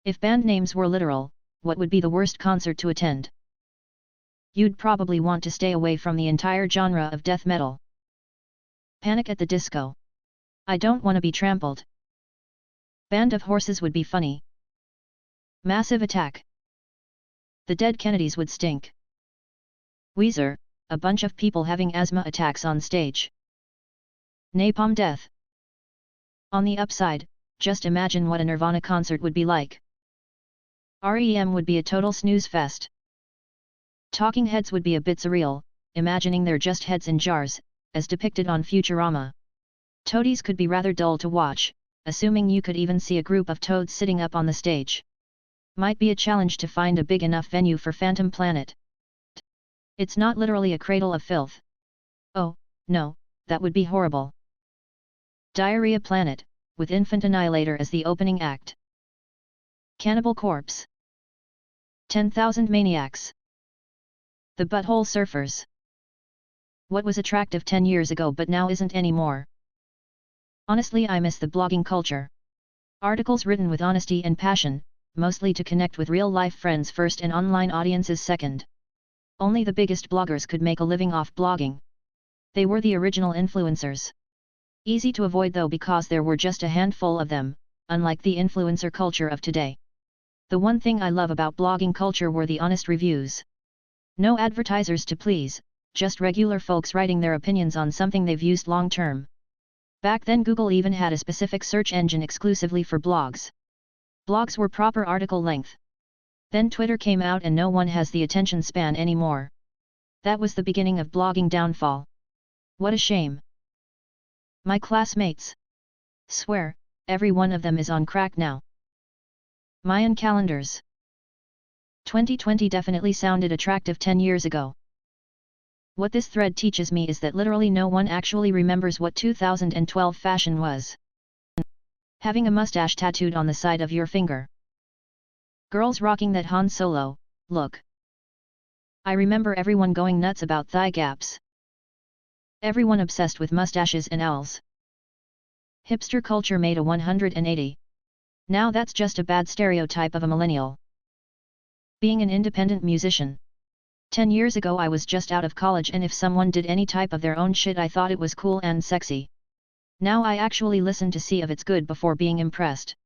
If band names were literal, what would be the worst concert to attend? You'd probably want to stay away from the entire genre of death metal. Panic at the Disco. I don't want to be trampled. Band of Horses would be funny. Massive Attack. The Dead Kennedys would stink. Weezer, a bunch of people having asthma attacks on stage. Napalm Death. On the upside, just imagine what a Nirvana concert would be like. REM would be a total snooze fest. Talking Heads would be a bit surreal, imagining they're just heads in jars, as depicted on Futurama. Toadies could be rather dull to watch, assuming you could even see a group of toads sitting up on the stage. Might be a challenge to find a big enough venue for Phantom Planet. It's not literally a cradle of filth. Oh, no, that would be horrible. Diarrhea Planet, with Infant Annihilator as the opening act. Cannibal Corpse. 10,000 Maniacs. The Butthole Surfers. What was attractive 10 years ago but now isn't anymore? Honestly, I miss the blogging culture. Articles written with honesty and passion, mostly to connect with real-life friends first and online audiences second. Only the biggest bloggers could make a living off blogging. They were the original influencers. Easy to avoid though because there were just a handful of them, unlike the influencer culture of today. The one thing I love about blogging culture were the honest reviews. No advertisers to please, just regular folks writing their opinions on something they've used long term. Back then Google even had a specific search engine exclusively for blogs. Blogs were proper article length. Then Twitter came out and no one has the attention span anymore. That was the beginning of blogging downfall. What a shame. My classmates. Swear, every one of them is on crack now. Mayan calendars. 2020 definitely sounded attractive 10 years ago. What this thread teaches me is that literally no one actually remembers what 2012 fashion was. Having a mustache tattooed on the side of your finger. Girls rocking that Han Solo look. I remember everyone going nuts about thigh gaps. Everyone obsessed with mustaches and owls. Hipster culture made a 180. Now that's just a bad stereotype of a millennial. Being an independent musician. 10 years ago I was just out of college and if someone did any type of their own shit I thought it was cool and sexy. Now I actually listen to see if it's good before being impressed.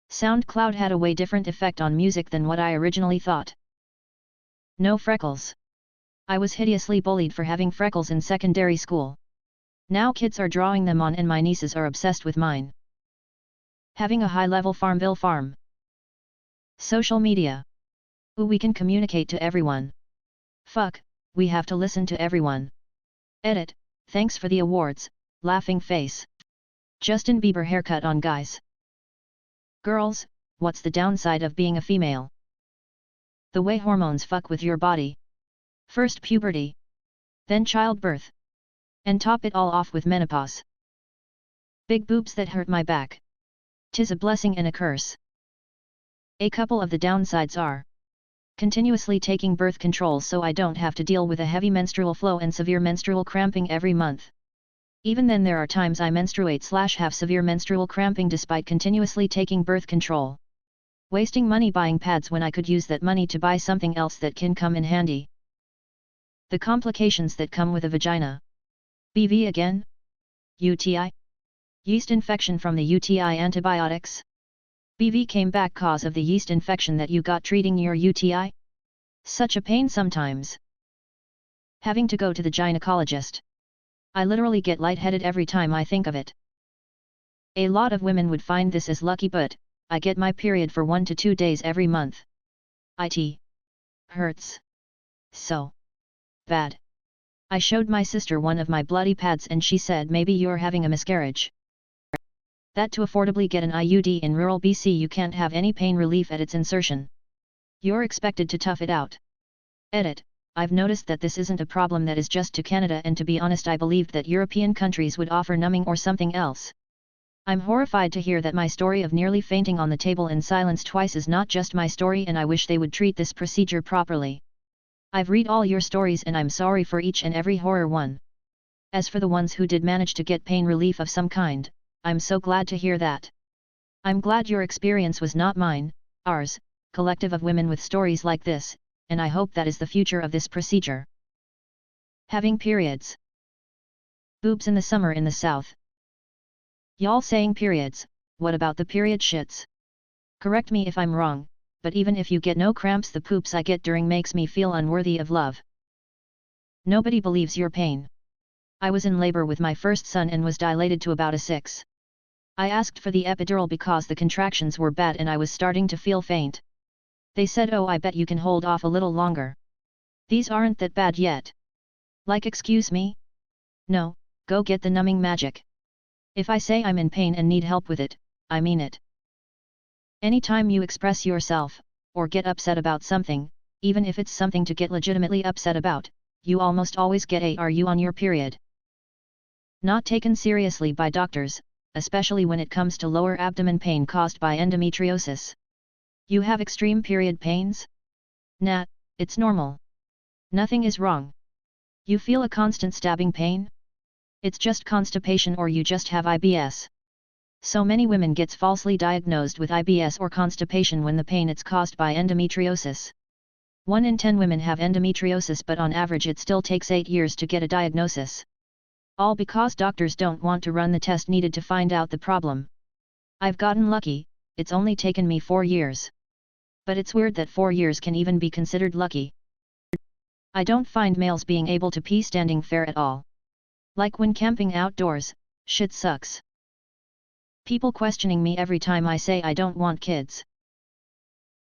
SoundCloud had a way different effect on music than what I originally thought. No freckles. I was hideously bullied for having freckles in secondary school. Now kids are drawing them on and my nieces are obsessed with mine. Having a high-level Farmville farm. Social media. Ooh, we can communicate to everyone. Fuck, we have to listen to everyone. Edit, thanks for the awards, laughing face. Justin Bieber haircut on guys. Girls, what's the downside of being a female? The way hormones fuck with your body. First puberty. Then childbirth. And top it all off with menopause. Big boobs that hurt my back. 'Tis a blessing and a curse. A couple of the downsides are continuously taking birth control so I don't have to deal with a heavy menstrual flow and severe menstrual cramping every month. Even then there are times I menstruate/have severe menstrual cramping despite continuously taking birth control. Wasting money buying pads when I could use that money to buy something else that can come in handy. The complications that come with a vagina. BV again? UTI? Yeast infection from the UTI antibiotics? BV came back cause of the yeast infection that you got treating your UTI? Such a pain sometimes. Having to go to the gynecologist. I literally get lightheaded every time I think of it. A lot of women would find this as lucky but, I get my period for 1 to 2 days every month. It hurts. So bad. I showed my sister one of my bloody pads and she said maybe you're having a miscarriage. That to affordably get an IUD in rural BC you can't have any pain relief at its insertion. You're expected to tough it out. Edit, I've noticed that this isn't a problem that is just to Canada and to be honest I believed that European countries would offer numbing or something else. I'm horrified to hear that my story of nearly fainting on the table in silence twice is not just my story and I wish they would treat this procedure properly. I've read all your stories and I'm sorry for each and every horror one. As for the ones who did manage to get pain relief of some kind, I'm so glad to hear that. I'm glad your experience was not mine, Ours, collective of women with stories like this, and I hope that is the future of this procedure. Having periods. Boobs in the summer in the south. Y'all saying periods, what about the period shits? Correct me if I'm wrong, but even if you get no cramps, the poops I get during makes me feel unworthy of love. Nobody believes your pain. I was in labor with my first son and was dilated to about a 6. I asked for the epidural because the contractions were bad and I was starting to feel faint. They said, "Oh, I bet you can hold off a little longer. These aren't that bad yet." Like, excuse me? No, go get the numbing magic. If I say I'm in pain and need help with it, I mean it. Anytime you express yourself, or get upset about something, even if it's something to get legitimately upset about, you almost always get a "are you on your period?" Not taken seriously by doctors, especially when it comes to lower abdomen pain caused by endometriosis. You have extreme period pains? Nah, it's normal. Nothing is wrong. You feel a constant stabbing pain? It's just constipation or you just have IBS. So many women gets falsely diagnosed with IBS or constipation when the pain it's caused by endometriosis. 1 in 10 women have endometriosis, but on average it still takes 8 years to get a diagnosis. All because doctors don't want to run the test needed to find out the problem. I've gotten lucky, it's only taken me 4 years. But it's weird that 4 years can even be considered lucky. I don't find males being able to pee standing fair at all. Like when camping outdoors, shit sucks. People questioning me every time I say I don't want kids.